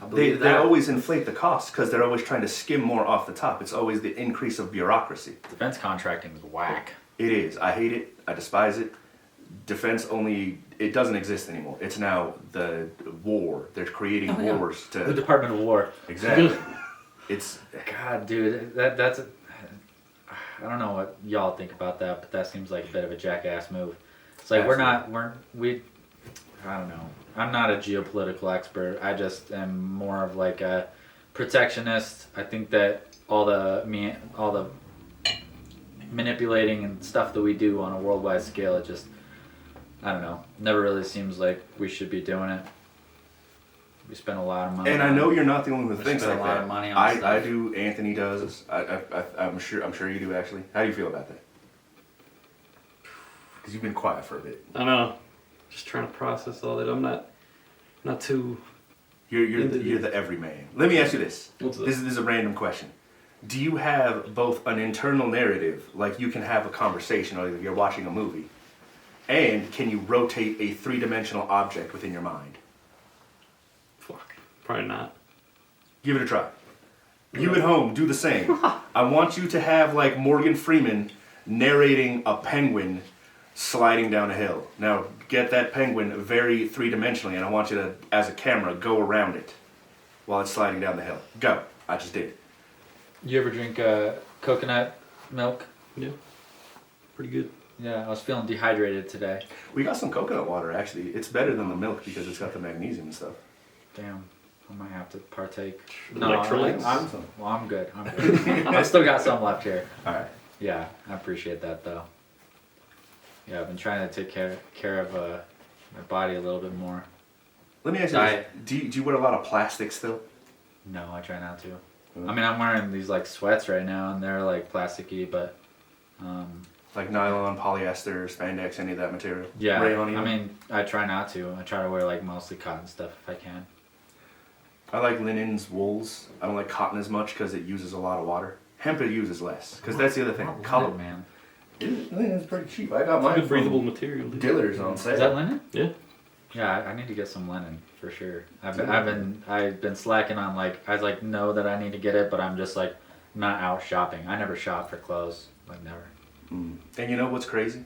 I They believe they that. always inflate the cost because they're always trying to skim more off the top. It's always the increase of bureaucracy. Defense contracting is whack. It is. I hate it. I despise it. Defense only, it doesn't exist anymore. It's now the war. They're creating Oh, yeah. wars The to. Department of War. Exactly. It's. God, dude, that's a, I don't know what y'all think about that, but that seems like a bit of a jackass move. It's like I don't know. I'm not a geopolitical expert. I just am more of like a protectionist. I think that all the manipulating and stuff that we do on a worldwide scale, it just, I don't know, never really seems like we should be doing it. We spend a lot of money. And I know you're not the only one who We thinks spend like a lot that. of money on I stuff. do. Anthony does. I'm sure you do actually. How do you feel about that? Because you've been quiet for a bit. I know. Just trying to process all that. I'm not too. You're the everyman. Let me ask you this. What's This is a random question. Do you have both an internal narrative, like you can have a conversation, or you're watching a movie, and can you rotate a three-dimensional object within your mind? Fuck. Probably not. Give it a try. You at home, do the same. I want you to have like Morgan Freeman narrating a penguin sliding down a hill. Now, get that penguin very three-dimensionally, and I want you to, as a camera, go around it while it's sliding down the hill. Go. I just did. You ever drink coconut milk? Yeah. Pretty good. Yeah, I was feeling dehydrated today. We got some coconut water, actually. It's better than the milk because it's got the magnesium and stuff. Damn, I might have to partake. Electrolytes? I'm good. I'm good. I still got some left here. All right. Yeah, I appreciate that though. Yeah, I've been trying to take care of my body a little bit more. Let me ask you this. Do you wear a lot of plastic still? No, I try not to. Mm. I mean, I'm wearing these like sweats right now, and they're like plasticky, but Like nylon, polyester, spandex, any of that material? yeah. Rayon I even? mean, I try not to. I try to wear like mostly cotton stuff if I can. I like linens, wools. I don't like cotton as much because it uses a lot of water. Hemp it uses less because that's the other thing. Not Color, linen, man. Linen's pretty cheap. I got mine Good breathable from material. Dude. Dillard's on sale. Is that linen? Yeah. Yeah, I need to get some linen for sure. I've been slacking on like I like know that I need to get it, but I'm just like not out shopping. I never shop for clothes, like never. Mm. And you know what's crazy?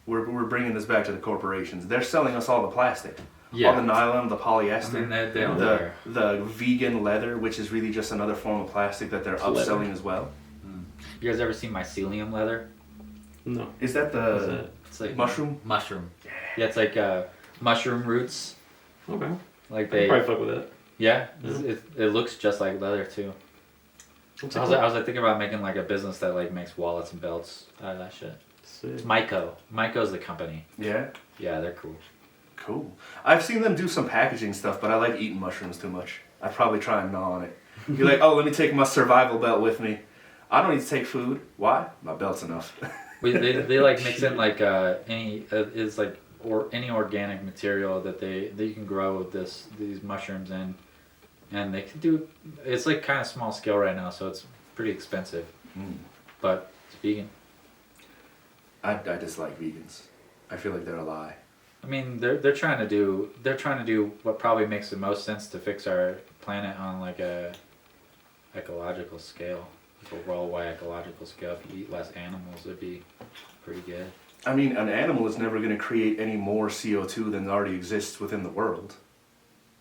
We're bringing this back to the corporations. They're selling us all the plastic. Yeah. All the nylon, the I polyester, mean, they don't the, care. the vegan leather, which is really just another form of plastic that they're It's leather. upselling as well. You guys ever seen mycelium leather? No. Is that What's the that? It's like mushroom? Mushroom. Yeah, it's like mushroom roots. Okay. Like I'd they. probably fuck with that. Yeah, Yeah. it looks just like leather too. What's I it was called? like thinking about making like a business that like makes wallets and belts out of that shit. Sick. Myco. Myco's the company. Yeah. Yeah, they're cool. Cool. I've seen them do some packaging stuff, but I like eating mushrooms too much. I'd probably try and gnaw on it. You're like, oh, let me take my survival belt with me. I don't need to take food. Why? My belt's enough. They like mix in like any is like or any organic material that you can grow with these mushrooms in, and they can do. It's like kind of small scale right now, so it's pretty expensive, but it's vegan. I dislike vegans. I feel like they're a lie. I mean, they're trying to do what probably makes the most sense to fix our planet on like a ecological scale, like a worldwide ecological scale. If you eat less animals, it'd be pretty good. I mean, an animal is never going to create any more CO2 than already exists within the world.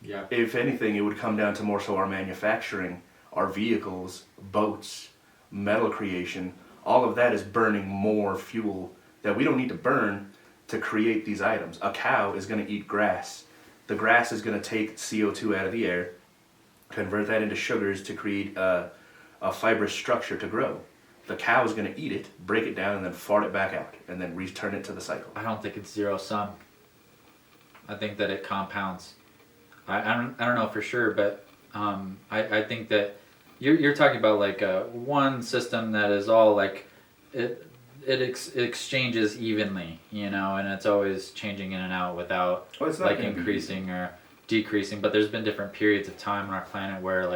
Yeah. If anything, it would come down to more so our manufacturing, our vehicles, boats, metal creation. All of that is burning more fuel that we don't need to burn to create these items. A cow is going to eat grass. The grass is going to take CO2 out of the air, convert that into sugars to create a fibrous structure to grow. The cow is going to eat it, break it down, and then fart it back out, and then return it to the cycle. I don't think it's zero sum. I think that it compounds. I don't know for sure, but I think that you're talking about like one system that is all like it exchanges evenly, you know, and it's always changing in and out without Well, it's not like gonna be increasing or decreasing. But there's been different periods of time on our planet where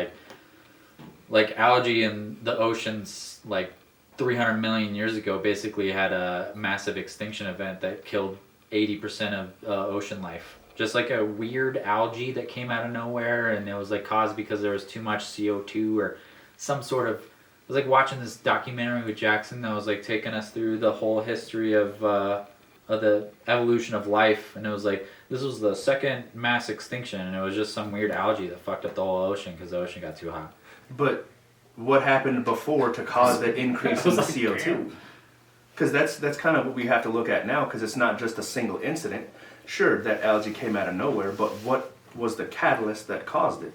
like algae in the oceans like 300 million years ago basically had a massive extinction event that killed 80% of ocean life just like a weird algae that came out of nowhere, and it was like caused because there was too much CO2 or some sort of. I was like watching this documentary with Jackson that was like taking us through the whole history of the evolution of life, and it was like this was the second mass extinction, and it was just some weird algae that fucked up the whole ocean because the ocean got too hot. But what happened before to cause that increase in the CO2? Because that's kind of what we have to look at now, because it's not just a single incident. Sure, that algae came out of nowhere, but what was the catalyst that caused it?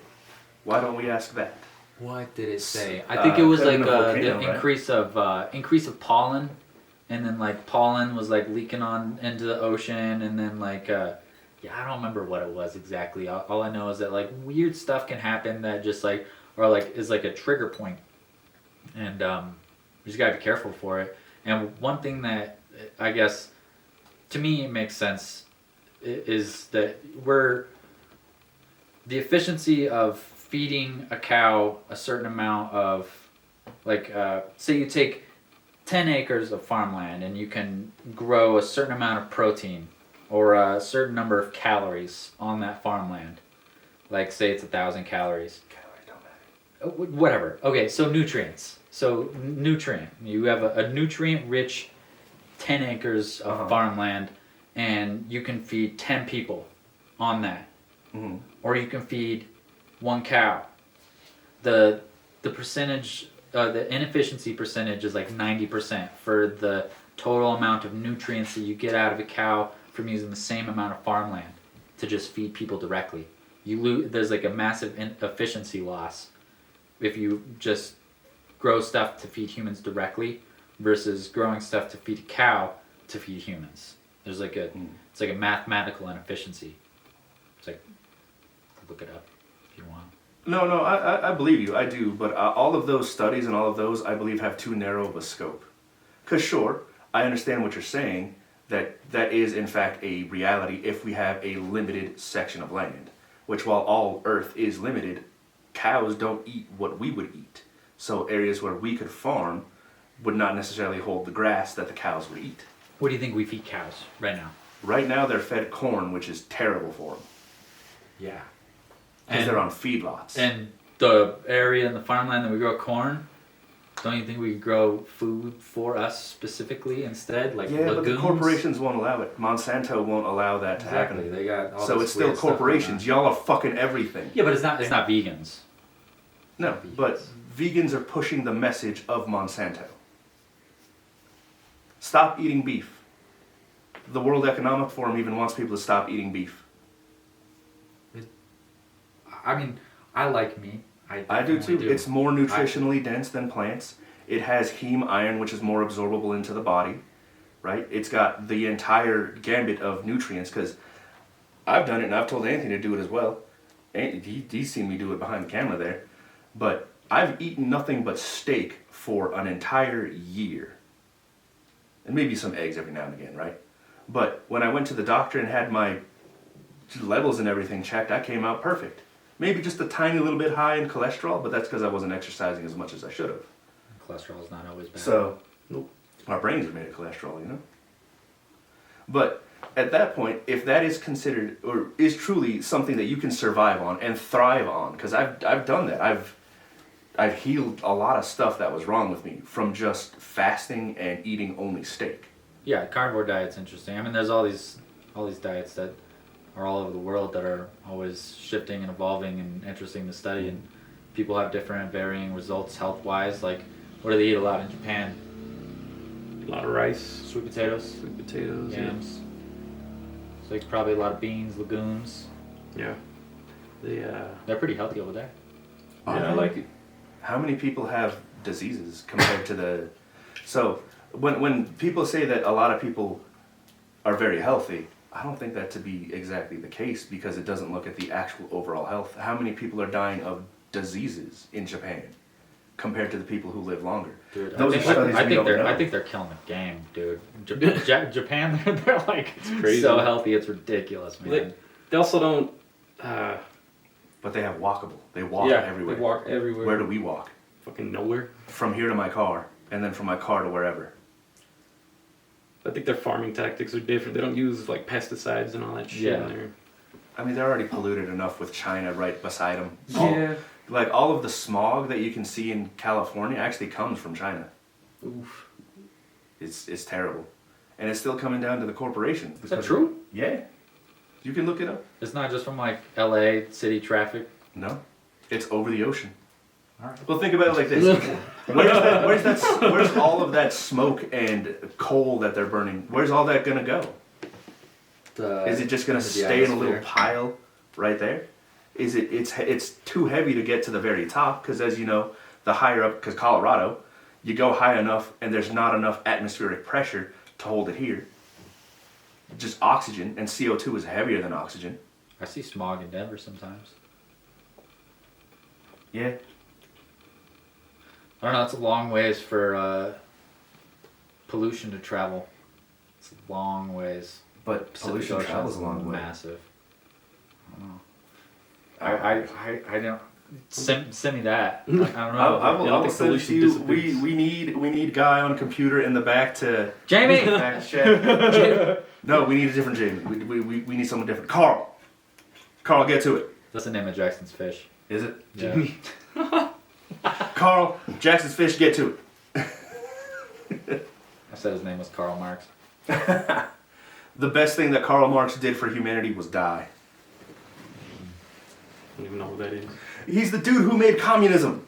Why don't we ask that? What did it say? I think it was like the right? increase of pollen, and then like pollen was like leaking on into the ocean, and then like I don't remember what it was exactly. All I know is that like weird stuff can happen that just like or like is like a trigger point, and you just gotta be careful for it. And one thing that I guess to me it makes sense is that the efficiency of feeding a cow a certain amount of, like, say you take 10 acres of farmland and you can grow a certain amount of protein or a certain number of calories on that farmland. Like, say it's 1,000 calories. Calories don't matter. Whatever. Okay, so nutrients. So nutrient. You have a nutrient-rich 10 acres of farmland, and you can feed 10 people on that. Mm-hmm. Or you can feed one cow. The percentage, the inefficiency percentage is like 90% for the total amount of nutrients that you get out of a cow from using the same amount of farmland to just feed people directly. There's like a massive efficiency loss if you just grow stuff to feed humans directly versus growing stuff to feed a cow to feed humans. There's like it's like a mathematical inefficiency. It's like, look it up if you want. No, I believe you, I do, but all of those studies and all of those, I believe, have too narrow of a scope. Because sure, I understand what you're saying, that is in fact a reality if we have a limited section of land, which while all Earth is limited, cows don't eat what we would eat. So areas where we could farm would not necessarily hold the grass that the cows would eat. What do you think we feed cows right now? Right now they're fed corn, which is terrible for them. Yeah. Because they're on feedlots. And the area in the farmland that we grow corn, don't you think we could grow food for us specifically instead? Like yeah, legumes? but the corporations won't allow it. Monsanto won't allow that to happen. They got all So this it's still weird stuff going corporations. on. Y'all are fucking everything. Yeah, but it's not vegans. No, but vegans are pushing the message of Monsanto. Stop eating beef. The World Economic Forum even wants people to stop eating beef. I mean, I like meat. I do too. It's more nutritionally dense than plants. It has heme iron, which is more absorbable into the body, right? It's got the entire gambit of nutrients, because I've done it and I've told Anthony to do it as well. And he's seen me do it behind the camera there. But I've eaten nothing but steak for an entire year. And maybe some eggs every now and again, right? But when I went to the doctor and had my levels and everything checked, I came out perfect. Maybe just a tiny little bit high in cholesterol, but that's because I wasn't exercising as much as I should have. Cholesterol is not always bad. So, our brains are made of cholesterol, you know? But at that point, if that is considered, or is truly something that you can survive on and thrive on, because I've done that. I've healed a lot of stuff that was wrong with me from just fasting and eating only steak. Yeah, carnivore diet's interesting. I mean, there's all these diets that are all over the world that are always shifting and evolving and interesting to study, and people have different varying results health-wise. Like, what do they eat a lot in Japan? A lot of rice, Sweet potatoes, yams. yams. So like probably a lot of beans, legumes. Yeah. They're pretty healthy over there. Yeah, I like it. How many people have diseases compared to the... So, when people say that a lot of people are very healthy, I don't think that to be exactly the case, because it doesn't look at the actual overall health. How many people are dying of diseases in Japan compared to the people who live longer? Dude, Those are studies we don't know. I think they're killing the game, dude. Japan, they're like crazy. so healthy, it's ridiculous, man. They also don't. But they have walkable. They walk everywhere. They walk everywhere. Where do we walk? Fucking nowhere. From here to my car, and then from my car to wherever. I think their farming tactics are different. They don't use like pesticides and all that shit in there. I mean, they're already polluted enough with China right beside them. Yeah. Like all of the smog that you can see in California actually comes from China. Oof. It's terrible, and it's still coming down to the corporations. Is that true? Yeah, you can look it up. It's not just from like LA city traffic. No, it's over the ocean. All right. Well, think about it like this: where's all of that smoke and coal that they're burning? Where's all that gonna go? Is it just gonna stay in a little pile right there? Is it? It's too heavy to get to the very top because, as you know, the higher up, because Colorado, you go high enough and there's not enough atmospheric pressure to hold it here. Just oxygen, and CO2 is heavier than oxygen. I see smog in Denver sometimes. Yeah. I don't know. It's a long ways for pollution to travel. It's a long ways. But pollution Pacific travels Ocean's a long way. massive. I don't know. I don't. Send me that. I don't know. I will think send it to pollution you. disappears. We need guy on computer in the back to Jamie. fact check. No, we need a different Jamie. We need someone different. Carl, get to it. That's the name of Jackson's fish. Is it? Yeah. Carl, Jackson's Fish, get to it. I said his name was Karl Marx. The best thing that Karl Marx did for humanity was die. I don't even know what that is. He's the dude who made communism.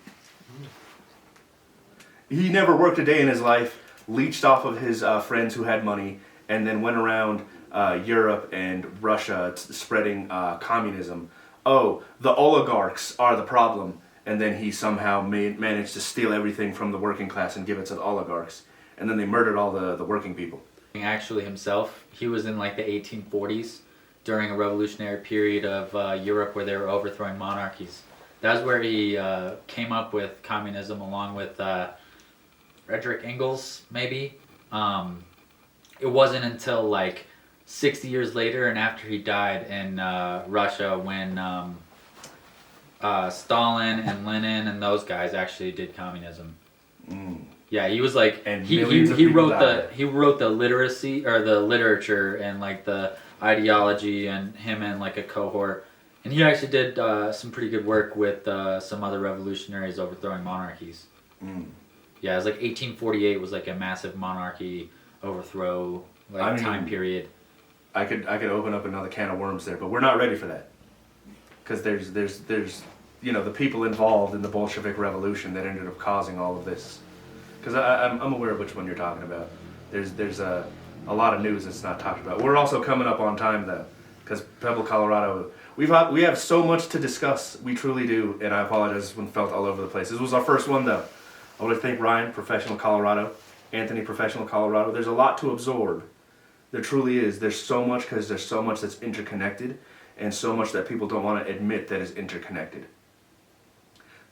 He never worked a day in his life, leached off of his friends who had money, and then went around Europe and Russia spreading communism. Oh, the oligarchs are the problem. And then he somehow managed to steal everything from the working class and give it to the oligarchs. And then they murdered all the working people. Actually himself, he was in like the 1840s during a revolutionary period of Europe where they were overthrowing monarchies. That's where he came up with communism along with Frederick Engels, maybe. It wasn't until like 60 years later and after he died in Russia when Stalin and Lenin and those guys actually did communism. Mm. Yeah, he was like, And he people wrote died. he wrote the literacy or the literature and like the ideology, and him and like a cohort, and he actually did some pretty good work with some other revolutionaries overthrowing monarchies. Mm. Yeah, it was like 1848 was like a massive monarchy overthrow time period. I could open up another can of worms there, but we're not ready for that. Because there's the people involved in the Bolshevik Revolution that ended up causing all of this. Because I'm aware of which one you're talking about. There's a lot of news that's not talked about. We're also coming up on time though, because Pebble, Colorado, we have so much to discuss. We truly do, and I apologize when felt all over the place. This was our first one though. I want to thank Ryan, Professional Colorado, Anthony, Professional Colorado. There's a lot to absorb. There truly is. There's so much because there's so much that's interconnected, and so much that people don't want to admit that is interconnected.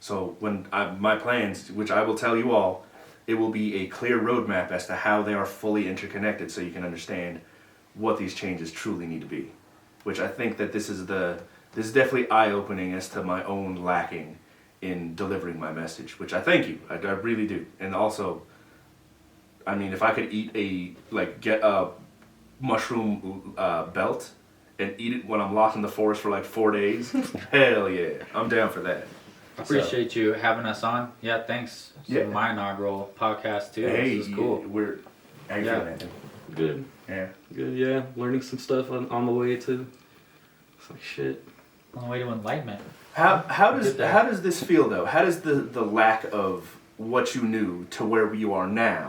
So my plans, which I will tell you all, it will be a clear roadmap as to how they are fully interconnected so you can understand what these changes truly need to be. Which I think that this is definitely eye-opening as to my own lacking in delivering my message, which I thank you. I really do. And also, I mean, if I could get a mushroom belt and eat it when I'm locked in the forest for like 4 days, hell yeah, I'm down for that. Appreciate you having us on. Yeah, thanks. Yeah. My inaugural podcast too. Hey, This is cool. How you feeling, Anthony? Good. Yeah. Good, yeah. Learning some stuff on the way to. It's like shit. On the way to enlightenment. How does this feel though? How does the lack of what you knew to where you are now?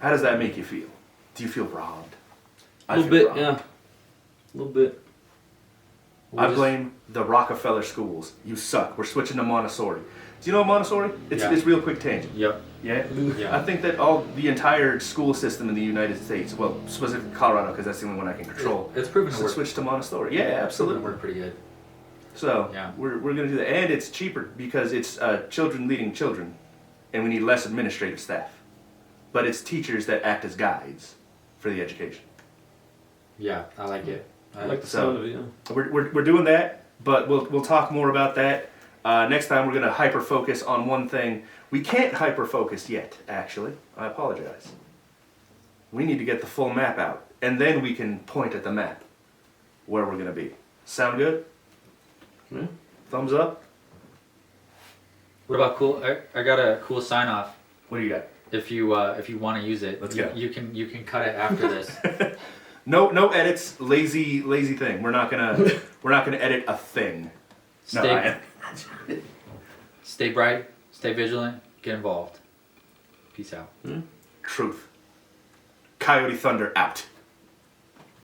How does that make you feel? Do you feel robbed? A little bit, yeah. A little bit. I blame the Rockefeller schools. You suck. We're switching to Montessori. Do you know Montessori? It's real quick tangent. Yep. Yeah? Yeah. I think that the entire school system in the United States, well, specifically Colorado, because that's the only one I can control, It's proven to should work. switch to Montessori. Yeah, It's proven absolutely. to work pretty good. So Yeah. we're going to do that, and it's cheaper because it's children leading children, and we need less administrative staff. But it's teachers that act as guides for the education. Yeah, I like it. I like the sound of it, yeah. We're doing that, but we'll talk more about that next time. We're going to hyper focus on one thing. We can't hyper focus yet. Actually, I apologize. We need to get the full map out, and then we can point at the map. where we're gonna be. Sound good? Yeah. Thumbs up? What about cool? I got a cool sign off. What do you got? If you want to use it, Let's go. You can cut it after this. No edits, lazy thing. We're not gonna edit a thing. No, Stay, stay bright, stay vigilant, get involved. Peace out. Truth. Coyote Thunder out.